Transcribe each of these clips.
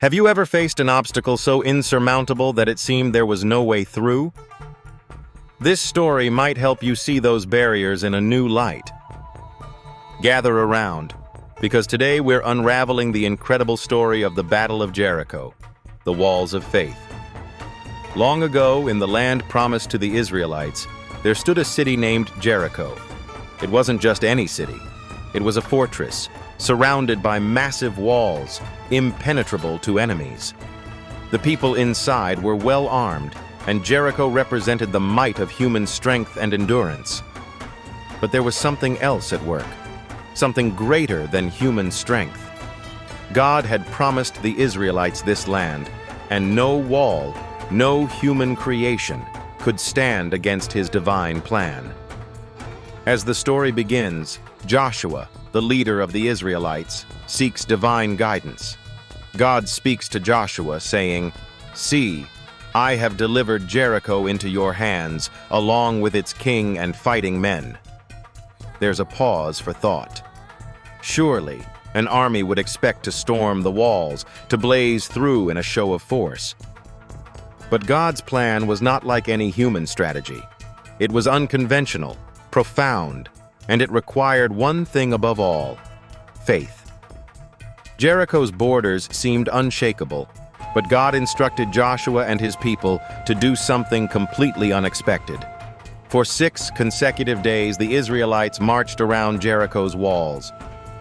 Have you ever faced an obstacle so insurmountable that it seemed there was no way through? This story might help you see those barriers in a new light. Gather around, because today we're unraveling the incredible story of the Battle of Jericho, the walls of faith. Long ago, in the land promised to the Israelites, there stood a city named Jericho. It wasn't just any city. It was a fortress, surrounded by massive walls, impenetrable to enemies. The people inside were well armed, and Jericho represented the might of human strength and endurance. But there was something else at work, something greater than human strength. God had promised the Israelites this land, and no wall, no human creation could stand against his divine plan. As the story begins, Joshua, the leader of the Israelites, seeks divine guidance. God speaks to Joshua, saying, "See, I have delivered Jericho into your hands, along with its king and fighting men." There's a pause for thought. Surely, an army would expect to storm the walls, to blaze through in a show of force. But God's plan was not like any human strategy. It was unconventional, profound, and it required one thing above all: faith. Jericho's borders seemed unshakable, but God instructed Joshua and his people to do something completely unexpected. For 6 consecutive days, the Israelites marched around Jericho's walls,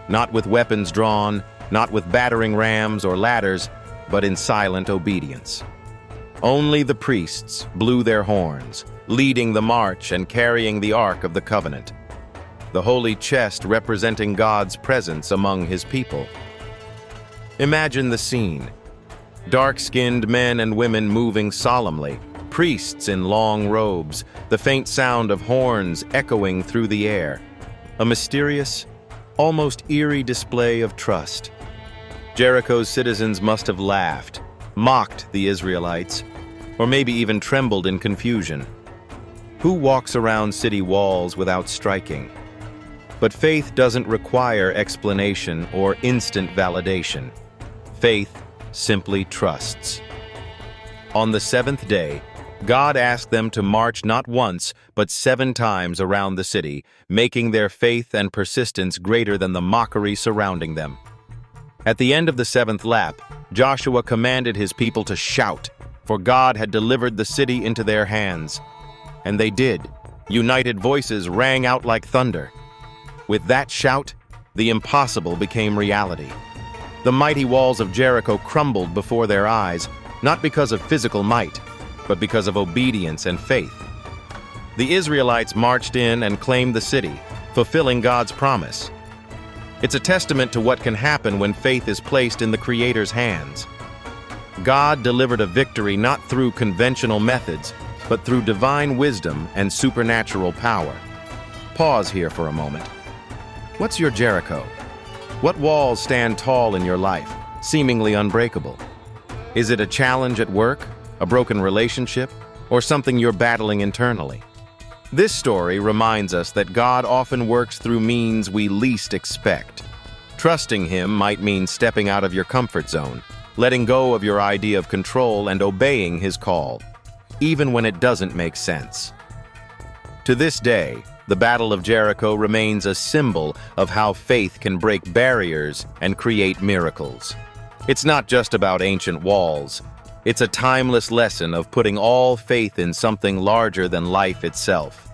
not with weapons drawn, not with battering rams or ladders, but in silent obedience. Only the priests blew their horns, leading the march and carrying the Ark of the Covenant, the holy chest representing God's presence among his people. Imagine the scene. Dark-skinned men and women moving solemnly, priests in long robes, the faint sound of horns echoing through the air. A mysterious, almost eerie display of trust. Jericho's citizens must have laughed, mocked the Israelites, or maybe even trembled in confusion. Who walks around city walls without striking? But faith doesn't require explanation or instant validation. Faith simply trusts. On the 7th day, God asked them to march not once, but 7 times around the city, making their faith and persistence greater than the mockery surrounding them. At the end of the 7th lap, Joshua commanded his people to shout, for God had delivered the city into their hands. And they did. United voices rang out like thunder. With that shout, the impossible became reality. The mighty walls of Jericho crumbled before their eyes, not because of physical might, but because of obedience and faith. The Israelites marched in and claimed the city, fulfilling God's promise. It's a testament to what can happen when faith is placed in the Creator's hands. God delivered a victory not through conventional methods, but through divine wisdom and supernatural power. Pause here for a moment. What's your Jericho? What walls stand tall in your life, seemingly unbreakable? Is it a challenge at work, a broken relationship, or something you're battling internally? This story reminds us that God often works through means we least expect. Trusting Him might mean stepping out of your comfort zone, letting go of your idea of control and obeying His call, even when it doesn't make sense. To this day, the Battle of Jericho remains a symbol of how faith can break barriers and create miracles. It's not just about ancient walls. It's a timeless lesson of putting all faith in something larger than life itself.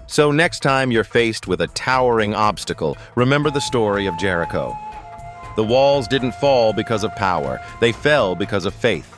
So next time you're faced with a towering obstacle, remember the story of Jericho. The walls didn't fall because of power. They fell because of faith.